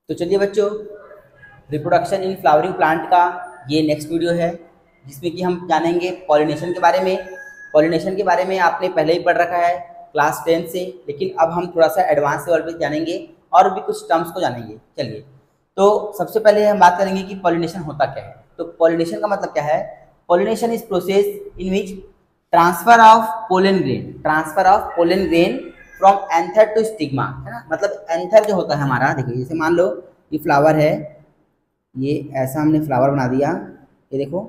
तो चलिए बच्चों, रिप्रोडक्शन इन फ्लावरिंग प्लांट का ये नेक्स्ट वीडियो है, जिसमें कि हम जानेंगे पॉलिनेशन के बारे में। पॉलिनेशन के बारे में आपने पहले ही पढ़ रखा है क्लास 10 से, लेकिन अब हम थोड़ा सा एडवांस लेवल पे जानेंगे और भी कुछ टर्म्स को जानेंगे। चलिए, तो सबसे पहले हम बात करेंगे कि पॉलिनेशन होता क्या है। तो पॉलिनेशन का मतलब क्या है? Pollination is process in which transfer of pollen grain from anther to stigma, है ना। मतलब एंथर जो होता है हमारा, देखिए जैसे मान लो ये फ्लावर है, ये ऐसा हमने फ्लावर बना दिया, ये देखो।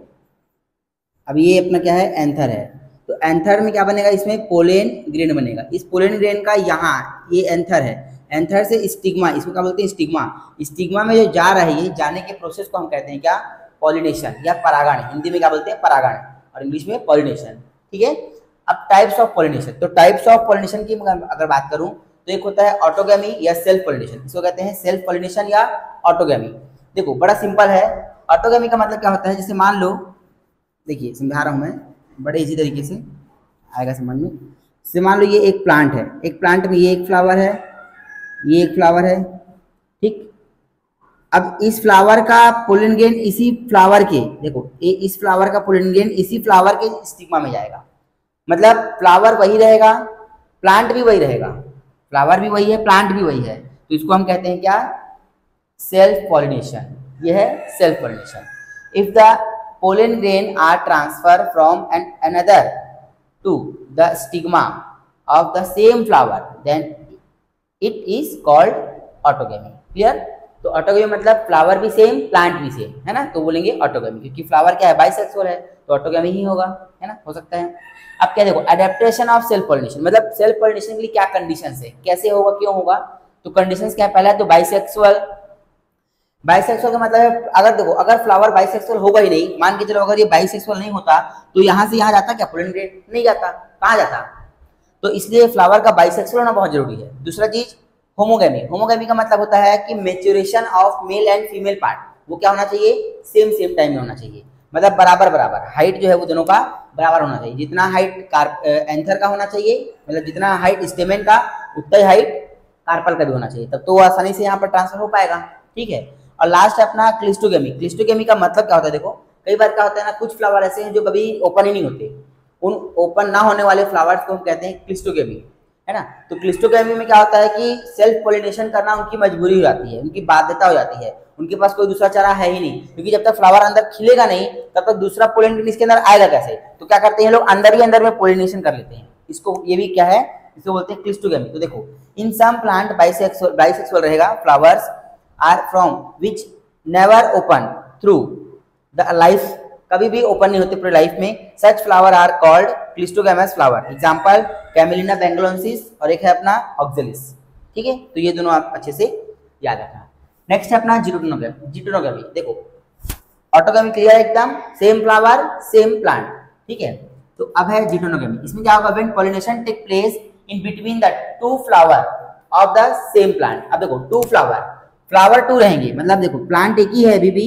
अब ये अपना क्या है? एंथर है। तो एंथर में क्या बनेगा? इसमें पोलेन ग्रेन बनेगा। इस पोलेन ग्रेन का यहाँ ये एंथर है, एंथर से स्टिग्मा, इसको क्या बोलते हैं? स्टिग्मा। स्टिग्मा में जो जा रहा है, ये जाने के प्रोसेस को हम कहते हैं क्या? पॉलिनेशन या परागण। हिंदी में क्या बोलते हैं? परागण, और इंग्लिश में पॉलिनेशन। ठीक है। अब टाइप्स ऑफ पॉलिनेशन, तो टाइप्स ऑफ पॉलिनेशन की अगर बात करूं तो एक होता है ऑटोगैमी या सेल्फ पॉलिनेशन। इसको कहते हैं सेल्फ पॉलिनेशन या ऑटोगैमी। देखो बड़ा सिंपल है। ऑटोगैमी का मतलब क्या होता है? जैसे मान लो, देखिए समझा रहा हूं मैं, बड़े इजी तरीके से आएगा समझ में। जैसे मान लो ये एक प्लांट है, एक प्लांट में ये एक फ्लावर है, ये एक फ्लावर है, ठीक। अब इस फ्लावर का पोलन ग्रेन इसी फ्लावर के, देखो ये इस फ्लावर का पोलन ग्रेन इसी फ्लावर के स्टिग्मा में जाएगा। मतलब फ्लावर वही रहेगा, प्लांट भी वही रहेगा। फ्लावर भी वही है, प्लांट भी वही है, तो इसको हम कहते हैं क्या? Self pollination. ये है self pollination. If the pollen grain are transfer from another to the stigma of the same flower, then it is called autogamy. Clear? तो ऑटोगैमी मतलब फ्लावर भी सेम, प्लांट भी सेम, है ना। तो बोलेंगे ऑटोगैमी, क्योंकि फ्लावर क्या है? बाइसेक्सुअल है, तो ऑटोगैमी ही होगा, है ना, हो सकता है। अब क्या देखो, एडेप्टेशन ऑफ सेल्फ पॉलिनेशन, मतलब सेल्फ पॉलिनेशन के लिए क्या कंडीशंस है, कैसे होगा, क्यों होगा? तो कंडीशंस क्या है? पहला है तो बाइसेक्सुअल। बाइसेक्सुअल का मतलब है, अगर देखो अगर फ्लावर बाइसेक्सुअल होगा ही नहीं, मान के चलो अगर ये बाइसेक्सुअल नहीं होता तो यहाँ से यहाँ जाता क्या? पोलन ग्रेन नहीं जाता, कहाँ जाता? तो इसलिए फ्लावर का बाइसेक्सुअल होना बहुत जरूरी है। दूसरा चीज होमोगैमी। होमोगैमी का मतलब होता है कि maturation of male and female part, वो क्या होना चाहिए? सेम सेम टाइम में होना चाहिए। मतलब बराबर बराबर हाइट जो है वो दोनों का बराबर होना चाहिए। जितना हाइट एंथर का होना चाहिए, मतलब जितना हाइट स्टेमेन का, उतना ही हाइट कार्पल का भी होना चाहिए, तब तो वो आसानी से यहाँ पर ट्रांसफर हो पाएगा। ठीक है। और लास्ट है अपना क्लिस्टोगैमी। क्लिस्टोगैमी का मतलब क्या होता है? देखो कई बार क्या होता है ना, कुछ फ्लावर ऐसे हैं जो कभी ओपन ही नहीं होते, उन ओपन ना होने वाले फ्लावर्स को हम कहते हैं क्लिस्टोगैमी, है ना। तो क्लिस्टोगैमी में क्या होता है कि सेल्फ पॉलिनेशन करना उनकी मजबूरी हो जाती है, उनकी बाध्यता हो जाती है, उनके पास कोई दूसरा चारा है ही नहीं, क्योंकि जब तक फ्लावर अंदर खिलेगा नहीं तब तक दूसरा पोलिनेशन इसके अंदर आएगा कैसे? तो क्या करते हैं लोग? अंदर ही अंदर में पोलिनेशन कर लेते हैं। इसको, ये भी क्या है? इसको बोलते हैं क्लिस्टोगैमी। तो देखो इन सम प्लांट बाइसेक्सुअल रहेगा, flowers are from which never open through the life, कभी भी ओपन नहीं होते पूरे लाइफ में। Such flower are called cleistogamous flower. Example commelina benghalensis और एक है अपना ऑक्जेलिस। ठीक है, तो ये दोनों आप अच्छे से याद रखना। नेक्स्ट है अपना जिटोनोगैमी। देखो ऑटोगैमी क्लियर एकदम, सेम फ्लावर सेम प्लांट। ठीक है। तो अब है जिटोनोगैमी। इसमें क्या होगा? When pollination take place in between the two flower of the same plant. अब देखो टू फ्लावर टू रहेंगे, मतलब देखो प्लांट एक ही है, अभी भी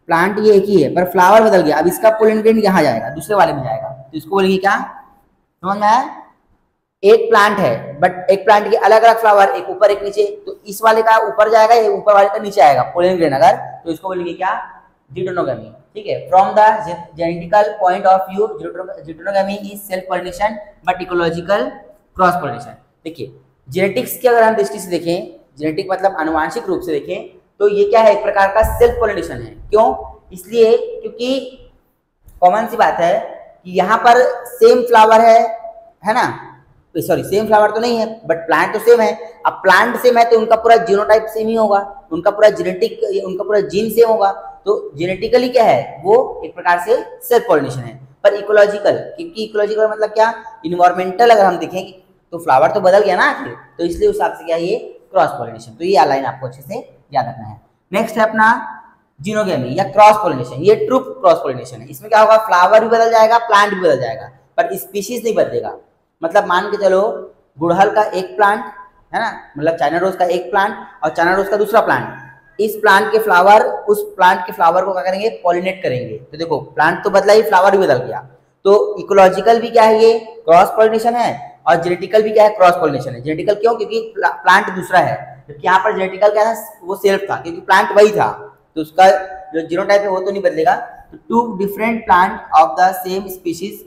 प्लांट ये एक ही है, पर फ्लावर बदल गया। अब इसका पोलन ग्रेन यहाँ जाएगा, दूसरे वाले में जाएगा, तो इसको बोलेंगे क्या? समझ में आया? एक प्लांट है बट एक प्लांट के अलग अलग फ्लावर, एक ऊपर एक नीचे, तो इस वाले का ऊपर जाएगा, ये ऊपर वाले का नीचे आएगा पोलन ग्रेन अगर, तो इसको बोलेंगे क्या? जिटोनोगैमी। ठीक है। From the genetical point of view geitonogamy is self pollination but ecological cross pollination. देखिए जेनेटिक्स की अगर हम दृष्टि से देखें, जेनेटिक मतलब आनुवांशिक रूप से देखें, तो ये क्या है? एक प्रकार का सेल्फ पॉलिनेशन है। क्यों? इसलिए क्योंकि कॉमन सी बात है कि यहाँ पर सेम फ्लावर है ना, सॉरी सेम फ्लावर तो नहीं है बट प्लांट तो सेम है। अब प्लांट सेम है तो उनका पूरा जीनोटाइप सेम ही होगा, उनका पूरा जेनेटिक, उनका पूरा जीन सेम होगा, तो जेनेटिकली क्या है? वो एक प्रकार से सेल्फ पॉलिनेशन है। पर इकोलॉजिकल, क्योंकि इकोलॉजिकल मतलब क्या? इन्वायरमेंटल अगर हम देखें तो फ्लावर तो बदल गया ना आखिर, तो इसलिए उस हिसाब से क्या है? ये क्रॉस पॉलिनेशन। तो ये लाइन आपको अच्छे से याद रखना है। नेक्स्ट है अपना जिनोगैमी या क्रॉस पॉलिनेशन। ये ट्रू क्रॉस पॉलिनेशन है। इसमें क्या होगा? फ्लावर भी बदल जाएगा, प्लांट भी बदल जाएगा, पर स्पीशीज नहीं बदलेगा। मतलब मान के चलो गुड़हल का एक प्लांट है ना, मतलब चाइना रोज का एक प्लांट और चाइना रोज का दूसरा प्लांट, इस प्लांट के फ्लावर उस प्लांट के फ्लावर को क्या करेंगे? पॉलिनेट करेंगे। तो देखो प्लांट तो बदला ही, फ्लावर भी बदल गया। तो इकोलॉजिकल भी क्या है? ये क्रॉस पॉलिनेशन है, और जेनेटिकल भी क्या है? क्रॉस पॉलिनेशन है। जेनेटिकल क्यों? क्योंकि प्लांट दूसरा है, जबकि यहाँ पर जेनेटिकल क्या था, वो सेल्फ था क्योंकि प्लांट वही था, तो उसका जो जीनोटाइप है वो तो नहीं बदलेगा। तो two different plant of the same species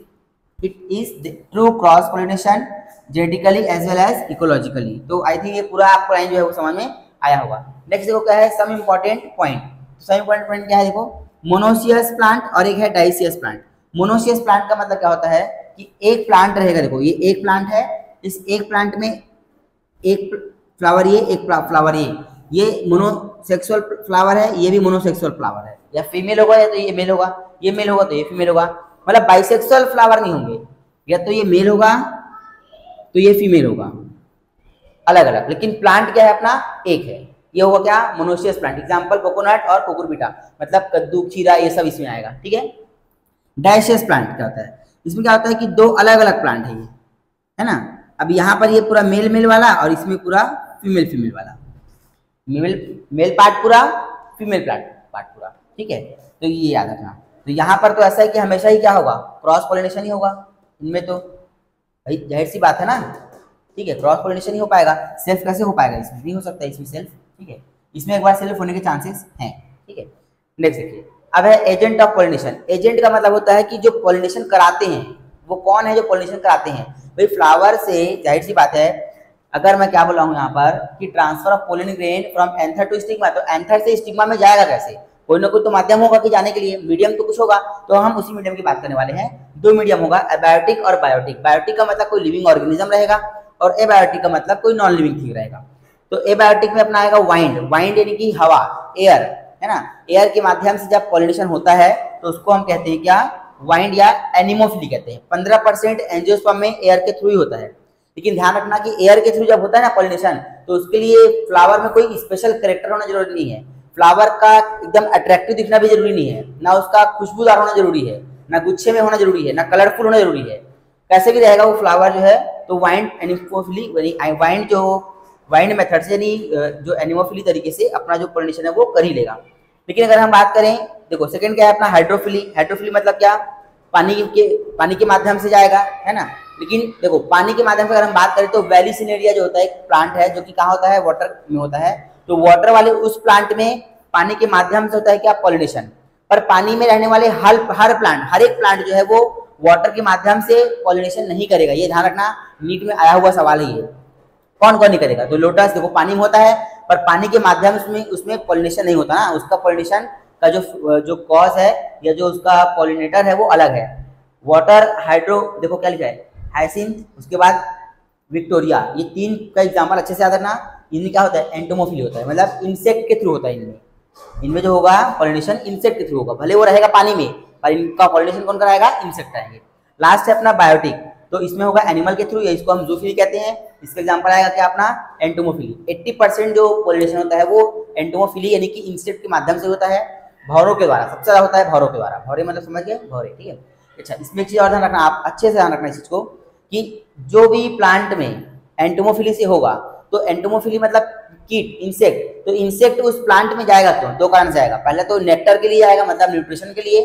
it is true cross pollination genetically as well as ecologically. तो आई थिंक ये पूरा आपको लाइन जो है वो समझ में आया होगा। नेक्स्ट देखो क्या है some important point. Some important point क्या है, देखो मोनोसियस प्लांट और एक है डाइसियस प्लांट। मोनोसियस प्लांट का मतलब क्या होता है कि एक प्लांट रहेगा, देखो ये एक प्लांट है, इस एक प्लांट में एक फ्लावर ये, एक फ्लावर ये मोनोसेक्सुअल फ्लावर है, ये भी मोनोसेक्सुअल फ्लावर है, या फीमेल होगा या तो ये मेल होगा, ये मेल होगा तो ये फीमेल होगा, मतलब बाइसेक्सुअल फ्लावर नहीं होंगे, या तो ये मेल होगा तो ये फीमेल होगा, अलग अलग, लेकिन प्लांट क्या है अपना एक है। ये होगा क्या, मोनोसियस प्लांट। एग्जांपल कोकोनट और कोकुरबिटा, मतलब कद्दू खीरा ये सब इसमें आएगा, ठीक है। डाइसियस प्लांट क्या होता है, इसमें क्या होता है कि दो अलग अलग प्लांट है ये, है ना। अब यहाँ पर ये पूरा मेल मेल वाला और इसमें पूरा फीमेल फीमेल वाला, मेल पार्ट पूरा, फीमेल पार्ट पूरा, ठीक है। तो ये याद रखना। तो यहाँ पर तो ऐसा है कि हमेशा ही क्या होगा, क्रॉस पॉलिनेशन ही होगा इनमें, तो भाई जाहिर सी बात है ना, ठीक है, क्रॉस पॉलिनेशन ही हो पाएगा। सेल्फ कैसे हो पाएगा, इसमें नहीं हो सकता, इसमें सेल्फ, ठीक है, इसमें एक बार सेल्फ होने के चांसेस हैं, ठीक है। नेक्स्ट देखिए, अब है एजेंट ऑफ पॉलिनेशन। एजेंट का मतलब होता है कि जो पॉलिनेशन कराते हैं वो कौन है, जो पॉलिनेशन कराते हैं। भाई फ्लावर से जाहिर सी बात है, अगर मैं क्या बोल रहा हूँ यहाँ पर कि transfer of pollen grain from anther to stigma, तो एंथर से स्टिग्मा में जाएगा कैसे, कोई ना कोई तो माध्यम होगा कि जाने के लिए, मीडियम तो कुछ होगा, तो हम उसी मीडियम की बात करने वाले हैं। दो मीडियम होगा, एबायोटिक और बायोटिक। बायोटिक का मतलब कोई लिविंग ऑर्गेनिज्म रहेगा और एबायोटिक का मतलब कोई नॉन लिविंग थिंग रहेगा। तो एबायोटिक में अपना आएगा वाइंड, वाइंड यानी कि हवा, एयर, है ना। एयर के माध्यम से जब पॉलिनेशन होता है तो उसको हम कहते हैं क्या, वाइंड या एनिमोफिली कहते हैं। 15% एंजियोस्पर्म में एयर के थ्रू ही होता है, लेकिन ध्यान रखना कि एयर के थ्रू जब होता है ना पॉलिनेशन, तो उसके लिए फ्लावर में कोई स्पेशल कैरेक्टर होना जरूरी नहीं है, फ्लावर का एकदम अट्रैक्टिव दिखना भी जरूरी नहीं है, ना उसका खुशबूदार होना जरूरी है, ना गुच्छे में होना जरूरी है, ना कलरफुल होना जरूरी है, कैसे भी रहेगा वो फ्लावर जो है। तो वाइंड एनिमोफिली, वाइंड जो वाइंड मेथड से नहीं, जो एनिमोफिली तरीके से अपना जो पॉलिनेशन है वो कर ही लेगा। लेकिन अगर हम बात करें, देखो सेकंड क्या है अपना हाइड्रोफिली। हाइड्रोफिली मतलब क्या, पानी के माध्यम से जाएगा, है ना। लेकिन देखो पानी के माध्यम से अगर हम बात करें तो वैली सिनेरिया जो होता है, एक प्लांट है जो कि कहाँ होता है, वाटर में होता है। तो वाटर वाले उस प्लांट में पानी के माध्यम से होता है क्या, पॉलिनेशन। पर पानी में रहने वाले हर एक प्लांट जो है वो वाटर के माध्यम से पॉलिनेशन नहीं करेगा, ये ध्यान रखना, नीट में आया हुआ सवाल है ये। कौन कौन नहीं करेगा, तो लोटस देखो पानी में होता है, पर पानी के माध्यम से उसमें पॉलिनेशन नहीं होता ना, उसका पॉलिनेशन का जो कॉज है या जो उसका पॉलिनेटर है वो अलग है। वाटर, हाइड्रो, देखो क्या लिखा है, हाइसिंथ, उसके बाद विक्टोरिया, ये तीन का एग्जांपल अच्छे से याद रखना। इनमें क्या होता है, एंटोमोफिली होता है, मतलब इंसेक्ट के थ्रू होता है इनमें जो होगा पॉलिनेशन इंसेक्ट के थ्रू होगा, भले वो रहेगा पानी में पर इनका पॉलिनेशन कौन कराएगा, इंसेक्ट आएंगे। लास्ट है अपना बायोटिक, तो इसमें होगा एनिमल के थ्रू, या इसको हम जूफिली कहते हैं। इसका एग्जांपल आएगा क्या अपना, एंटोमोफिली। 80% जो पॉलिनेशन होता है वो एंटोमोफिली यानी कि इंसेक्ट के माध्यम से होता है, भौरों के द्वारा सबसे ज्यादा होता है, भौरों के द्वारा। भौरे मतलब समझ गए, भौरे, ठीक है। अच्छा, इसमें एक चीज और ध्यान रखना, आप अच्छे से ध्यान रखना इस चीज को कि जो भी प्लांट में एंटोमोफिली से होगा, तो एंटोमोफिली मतलब कीट, इंसेक्ट, तो इंसेक्ट उस प्लांट में जाएगा क्यों, दो कारण से जाएगा। पहले तो नेक्टर के लिए जाएगा, मतलब न्यूट्रिशन के लिए,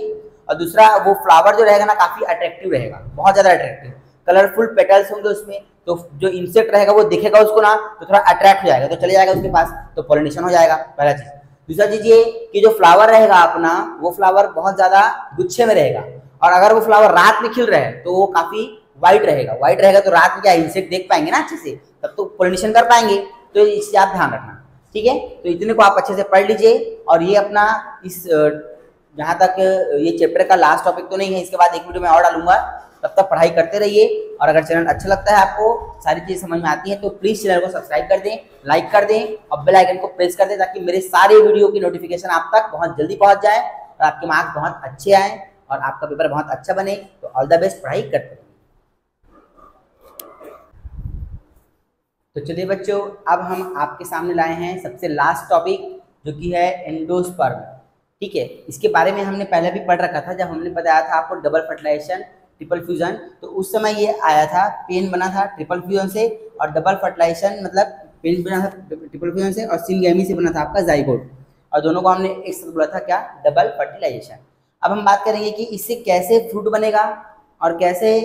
और दूसरा वो फ्लावर जो रहेगा ना काफी अट्रैक्टिव रहेगा, बहुत ज्यादा अट्रैक्टिव, कलरफुल पेटल्स होंगे उसमें, तो जो इंसेक्ट रहेगा वो दिखेगा उसको ना तो थोड़ा अट्रैक्ट हो जाएगा, तो चले जाएगा उसके पास, तो पॉलिनेशन हो जाएगा, पहला चीज। दूसरा चीज ये कि जो फ्लावर रहेगा अपना, वो फ्लावर बहुत ज्यादा गुच्छे में रहेगा, और अगर वो फ्लावर रात में खिल रहा है तो वो काफी व्हाइट रहेगा। व्हाइट रहेगा तो रात में क्या इंसेक्ट देख पाएंगे ना अच्छे से, तब तो पॉलिनेशन कर पाएंगे, तो इससे आप ध्यान रखना, ठीक है। तो इतने को आप अच्छे से पढ़ लीजिए, और ये अपना इस जहाँ तक ये चैप्टर का लास्ट टॉपिक तो नहीं है, इसके बाद एक वीडियो में और डालूंगा, तब तक पढ़ाई करते रहिए। और अगर चैनल अच्छा लगता है, आपको सारी चीज़ समझ में आती है, तो प्लीज़ चैनल को सब्सक्राइब कर दें, लाइक कर दें और बेल आइकन को प्रेस कर दें, ताकि मेरे सारे वीडियो की नोटिफिकेशन आप तक बहुत जल्दी पहुंच जाए और आपके मार्क्स बहुत अच्छे आए और आपका पेपर बहुत अच्छा बने। तो ऑल द बेस्ट, पढ़ाई करते रहिए। तो चलिए बच्चों, अब हम आपके सामने लाए हैं सबसे लास्ट टॉपिक, जो कि है एंडोस्पर्म, ठीक है। इसके बारे में हमने पहले भी पढ़ रखा था, जब हमने बताया था आपको डबल फर्टिलाइजेशन ट्रिपल फ्यूजन, तो उस समय ये आया था, पेन बना था ट्रिपल फ्यूजन से, और डबल फर्टिलाइजेशन मतलब पेन बना था ट्रिपल फ्यूजन से, और सिंगेमी से बना था आपका जाइगोट, और दोनों को हमने एक साथ बोला था क्या, डबल फर्टिलाइजेशन। अब हम बात करेंगे कि इससे कैसे फ्रूट बनेगा और कैसे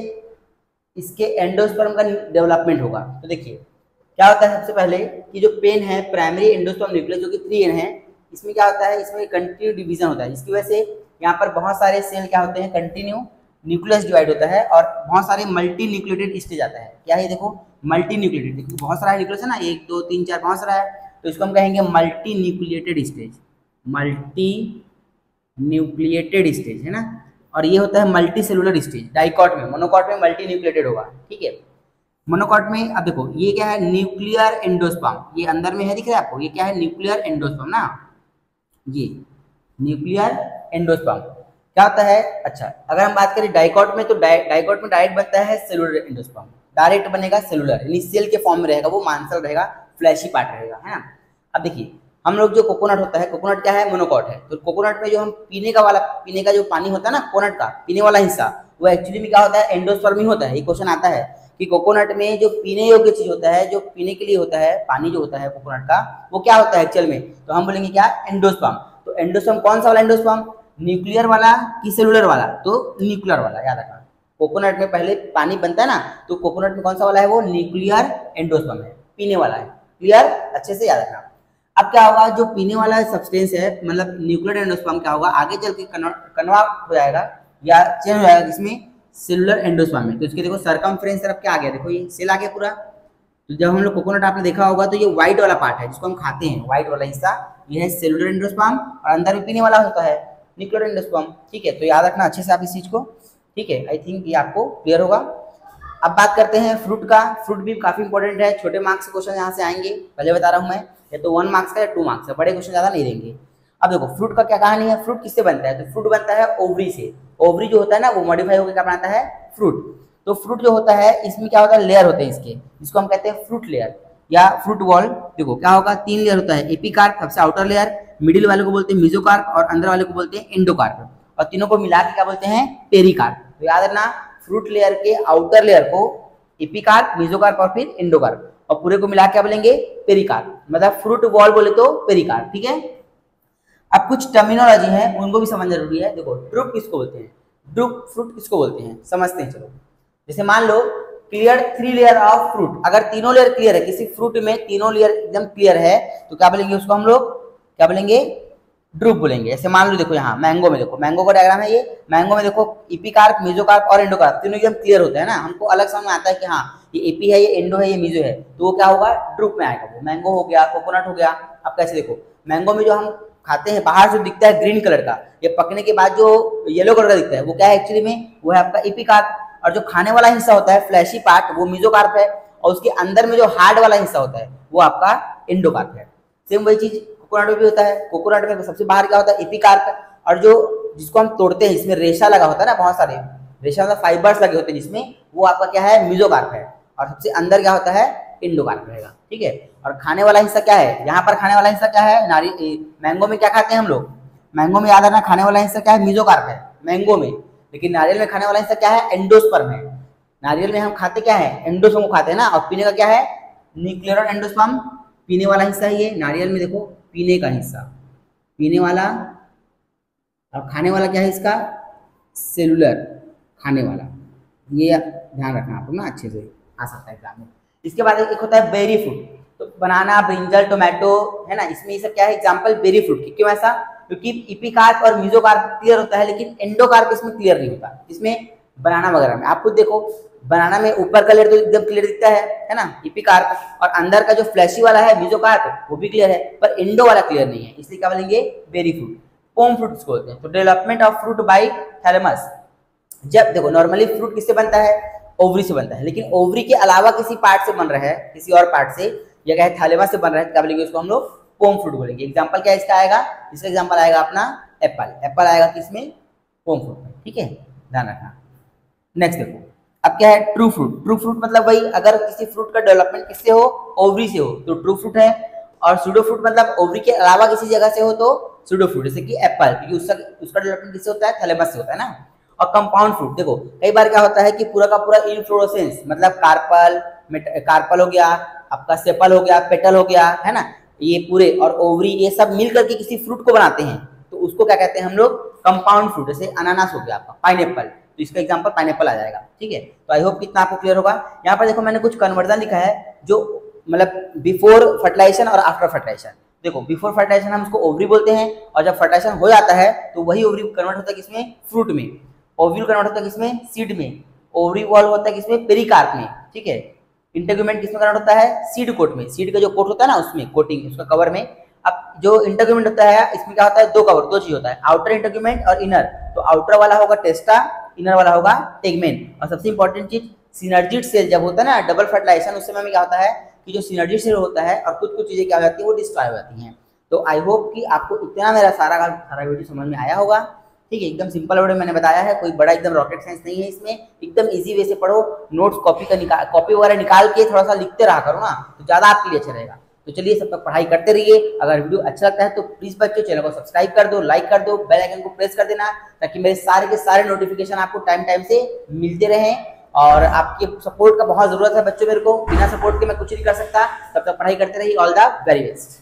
इसके एंडोस्पर्म का डेवलपमेंट होगा। तो देखिए क्या होता है सबसे पहले कि जो पेन है प्राइमरी एंडोस्पर्म न्यूक्लियस जो कि 3N है, इसमें क्या होता है, इसमें कंटिन्यू डिवीजन होता है, जिसकी वजह से यहाँ पर बहुत सारे सेल क्या होते हैं, कंटिन्यू न्यूक्लियस डिवाइड होता है और बहुत सारे मल्टी न्यूक्लिएटेड स्टेज आता है। क्या है देखो, मल्टी न्यूक्लिएटेड, देखो बहुत सारा न्यूक्लियस है ना, 1 2 3 4 बहुत सारा है, तो इसको हम कहेंगे multi nucleated stage, multi nucleated stage है ना। और ये होता है मल्टी सेलुलर स्टेज डाइकॉट में, मोनोकॉट में मल्टी न्यूक्लिएटेड होगा, ठीक है। मोनोकॉट में अब देखो ये क्या है, न्यूक्लियर एंडोस्पर्म, ये अंदर में है, दिख रहा है आपको, ये क्या है, न्यूक्लियर एंडोस्पर्म ना, ये न्यूक्लियर एंडोस्पर्म क्या होता है। अच्छा अगर हम बात करें डाइकॉट में, तो डाइकॉट में डायरेक्ट बनता है सेलुलर एंडोस्पर्म, डायरेक्ट बनेगा सेलुलर, यानी सेल के फॉर्म में रहेगा, वो मांसल रहेगा, फ्लैशी पार्ट रहेगा, है ना। अब देखिए हम लोग जो कोकोनट होता है, कोकोनट क्या है, मोनोकॉट है, तो कोकोनट में जो हम पीने का जो पानी होता है ना, कोकोनट का पीने वाला हिस्सा, वो एक्चुअली में क्या होता है, एंडोस्पर्म ही होता है। ये क्वेश्चन आता है कि कोकोनट में जो पीने योग्य चीज होता है, जो पीने के लिए होता है, पानी जो होता है कोकोनट का, वो क्या होता है एक्चुअल में, तो हम बोलेंगे क्या, एंडोस्पर्म। तो एंडोस्पर्म कौन सा वाला एंडोस्पर्म, न्यूक्लियर वाला कि सेलुलर वाला, तो न्यूक्लियर वाला, याद रखना। कोकोनट में पहले पानी बनता है ना, तो कोकोनट में कौन सा वाला है, वो न्यूक्लियर एंडोस्पर्म है, पीने वाला है, क्लियर, अच्छे से याद रखना। अब क्या होगा, जो पीने वाला सब्सटेंस है, मतलब न्यूक्लियर एंडोस्पर्म क्या होगा, आगे चल के कन्वर्ट हो जाएगा या चेंज हो जाएगा, जिसमें सेलुलर एंडोस्पर्म में। तो इसके देखो सरकमफ्रेंस तरफ क्या आ गया, देखो ये सेल आ गया पूरा। तो जब हम लोग कोकोनट आपने देखा होगा, तो ये व्हाइट वाला पार्ट है जिसको हम खाते हैं, व्हाइट वाला हिस्सा, ये है सेलुलर एंडोस्पर्म, और अंदर में पीने वाला होता है न्यूक्लियर एंडोस्पर्म, ठीक है। तो याद रखना अच्छे से आप इस चीज को, ठीक है। आई थिंक ये आपको क्लियर होगा। अब बात करते हैं फ्रूट का। फ्रूट भी काफी इंपॉर्टेंट है, छोटे मार्क्स के क्वेश्चन यहाँ से आएंगे, पहले बता रहा हूँ मैं, या तो 1 मार्क्स का या 2 मार्क्स का, बड़े क्वेश्चन ज्यादा नहीं देंगे। अब देखो फ्रूट का क्या कहानी है, फ्रूट किससे बनता है, तो फ्रूट बनता है ओवरी से। ओवरी जो होता है ना, वो मॉडिफाई होकर क्या बनाता है, फ्रूट। तो फ्रूट जो होता है, इसमें क्या होता है, लेयर होते हैं इसके, जिसको हम कहते हैं फ्रूट लेयर या फ्रूट वॉल। देखो क्या होगा, 3 लेयर होता है, एपिकार्प सबसे आउटर लेयर, मिडिल वाले को बोलते हैं मेसोकार्प, और अंदर वाले को बोलते हैं एंडोकार्प, और तीनों को मिला के क्या बोलते हैं, पेरिकार्प। तो याद रखना, फ्रूट लेयर के आउटर लेयर को एपिकार्प, मेसोकार्प और फिर एंडोकार्प, और पूरे को मिला के क्या बोलेंगे, पेरिकार्प, मतलब फ्रूट वॉल बोले तो पेरिकार्प, ठीक है। अब कुछ टर्मिनोलॉजी है, उनको भी समझना जरूरी है। देखो ड्रुप किसको बोलते हैं, ड्रुप फ्रूट किसको बोलते हैं, समझते हैं चलो। जैसे मान लो क्लियर 3 लेयर ऑफ फ्रूट, अगर तीनों लेयर क्लियर है, किसी फ्रूट में तीनों लेयर एकदम क्लियर है, तो क्या बोलेंगे उसको हम लोग, क्या बोलेंगे, ड्रुप बोलेंगे। जैसे मान लो देखो यहाँ मैंगो में, देखो मैंगो का डायग्राम है ये, मैंगो में देखो एपिकार्प, मेसोकार्प और एंडोकार्प तीनों एकदम क्लियर होता है ना, हमको अलग समझ में आता है कि हाँ ये एपी है, ये एंडो है, ये मेसो है, तो वो क्या होगा, ड्रुप में आएगा। वो मैंगो हो गया, कोकोनट हो गया। अब कैसे देखो, मैंगो में जो हम खाते हैं, बाहर जो दिखता है ग्रीन कलर का, ये पकने के बाद जो येलो कलर का दिखता है, वो क्या है एक्चुअली में, वो है आपका एपिकार्प। और जो खाने वाला हिस्सा होता है, फ्लैशी पार्ट, वो मेसोकार्प है, और उसके अंदर में जो हार्ड वाला हिस्सा होता है, वो आपका एंडोकार्प है। सेम वही चीज कोकोनट में भी होता है। कोकोनट में सबसे बाहर क्या होता है, एपिकार्प, और जो जिसको हम तोड़ते हैं, इसमें रेशा लगा होता है ना, बहुत सारे रेशा मतलब फाइबर्स लगे होते हैं जिसमें, वो आपका क्या है, मेसोकार्प है। और सबसे अंदर क्या होता है, एंडोकार्प रहेगा, ठीक है। और खाने वाला हिस्सा क्या है, यहाँ पर खाने वाला हिस्सा क्या है, नारियल, मैंगो में क्या खाते हैं हम लोग, मैंगो में याद रखना खाने वाला हिस्सा क्या है, मेसोकार्प है मैंगो में। लेकिन नारियल में खाने वाला हिस्सा क्या है, एंडोस्पर्म है। नारियल में हम खाते क्या है, एंडोस्पर्म को खाते हैं ना, और पीने का क्या है, न्यूक्लियर एंडोस्पर्म, पीने वाला हिस्सा है ये। नारियल में देखो पीने का हिस्सा, पीने वाला, और खाने वाला क्या है इसका, सेलुलर, खाने वाला। ये ध्यान रखना आप लोग ना, अच्छे से आ सकता है एग्जाम में। इसके बाद एक होता है बेरी फ्रूट, तो बनाना, ब्रिंजल, टोमेटो है ना, इसमें ये सब क्या है, एग्जाम्पल बेरी फ्रूट। क्यों ऐसा, क्योंकि एपिकार्प और मेसोकार्प क्लियर होता है, लेकिन एंडोकार्प इसमें क्लियर नहीं होता। इसमें बनाना वगैरह में आप खुद देखो, बनाना में ऊपर का लेयर तो एकदम क्लियर दिखता है ना, एपिकार्प, और अंदर का जो फ्लैशी वाला है मेसोकार्प, वो भी क्लियर है, पर एंडो वाला क्लियर नहीं है, इसलिए क्या बोलेंगे, बेरी फ्रूट। पोम फ्रूट इसको बोलते हैं। तो development of fruit by thalamus, जब देखो नॉर्मली फ्रूट किससे बनता है, ओवरी से बनता है, लेकिन ओवरी के अलावा किसी पार्ट से बन रहा है, किसी और पार्ट से, या क्या है थैलेमस से बन रहा है, क्या बोलेंगे उसको हम लोग, पोम फ्रूट बोलेंगे। एग्जांपल क्या इसका आएगा, इसका एग्जांपल आएगा अपना एप्पल। एप्पल आएगा किसमें, पोम फ्रूट में, ठीक है, ध्यान रखना। नेक्स्ट देखो, अब क्या है, ट्रू फ्रूट। ट्रू फ्रूट मतलब वही, अगर किसी फ्रूट का डेवलपमेंट किससे हो, ओवरी से हो, तो ट्रू फ्रूट है। और सूडो फ्रूट मतलब ओवरी के अलावा किसी जगह से हो, तो सूडो फ्रूट, जैसे कि एप्पल, क्योंकि उसका डेवलपमेंट किससे होता है, थैलेमस से होता है ना। और कंपाउंड फ्रूट, देखो कई बार क्या होता है कि पूरा का पूरा इनफ्लोरेसेंस, मतलब कार्पल हो गया, आपका सेपल हो गया, पेटल हो गया, है ना, ये पूरे और ओवरी ये सब मिल करके किसी फ्रूट को बनाते हैं, तो उसको क्या कहते हैं हम लोग, कंपाउंड फ्रूट। जैसे अनानास हो गया आपका, पाइनएप्पल, तो इसका एग्जांपल पाइनएप्पल आ जाएगा, ठीक है। तो आई होप कितना आपको क्लियर होगा। यहाँ पर देखो मैंने कुछ कन्वर्जन लिखा है, जो मतलब बिफोर फर्टिलाइजेशन और आफ्टर फर्टिलाइजेशन। देखो बिफोर फर्टिलाइजेशन हम उसको ओवरी बोलते हैं, और जब फर्टिलाइजेशन हो जाता है तो वही ओवरी कन्वर्ट होता है किसमें, फ्रूट में। ओव्यूल कन्वर्ट होता है किसमें, सीड में। ओवरी वॉल होता है किसमें, पेरिकार्प में, ठीक है। इंटेगुमेंट किसमें कन्वर्ट होता है, सीड कोट में। सीड का जो कोट होता है ना उसमें, कोटिंग उसका कवर में। अब जो इंटेगुमेंट होता है इसमें क्या होता है, दो कवर, दो चीज होता है, आउटर इंटेगुमेंट और इनर। तो आउटर वाला होगा टेस्टा, इनर वाला होगा टेगमेन। और सबसे इंपॉर्टेंट चीज सिनर्जिड सेल जब होता है ना डबल फर्टिलाइजेशन, उस समय में क्या होता है कि जो सिनर्जिड सेल होता है और कुछ कुछ चीजें क्या हो जाती है वो डिस्ट्रॉय हो जाती हैं। तो आई होप कि आपको इतना मेरा सारा वीडियो समझ में आया होगा, ठीक है। एकदम सिंपल वर्ड में मैंने बताया है, कोई बड़ा एकदम रॉकेट साइंस नहीं है इसमें, एकदम इजी वे से पढ़ो। नोट्स कॉपी वगैरह निकाल के थोड़ा सा लिखते रहा करो ना, तो ज़्यादा आपके लिए अच्छा रहेगा। तो चलिए सब तक पढ़ाई करते रहिए। अगर वीडियो अच्छा लगता है तो प्लीज़ बच्चों चैनल को सब्सक्राइब कर दो, लाइक कर दो, बेल आइकन को प्रेस कर देना, ताकि मेरे सारे के सारे नोटिफिकेशन आपको टाइम टाइम से मिलते रहें। और आपके सपोर्ट का बहुत ज़रूरत है बच्चों, मेरे को बिना सपोर्ट के मैं कुछ नहीं कर सकता। तब तक पढ़ाई करते रहिए। All the very best.